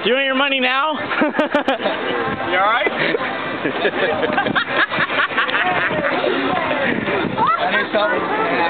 Do you want your money now? You alright? I knew something.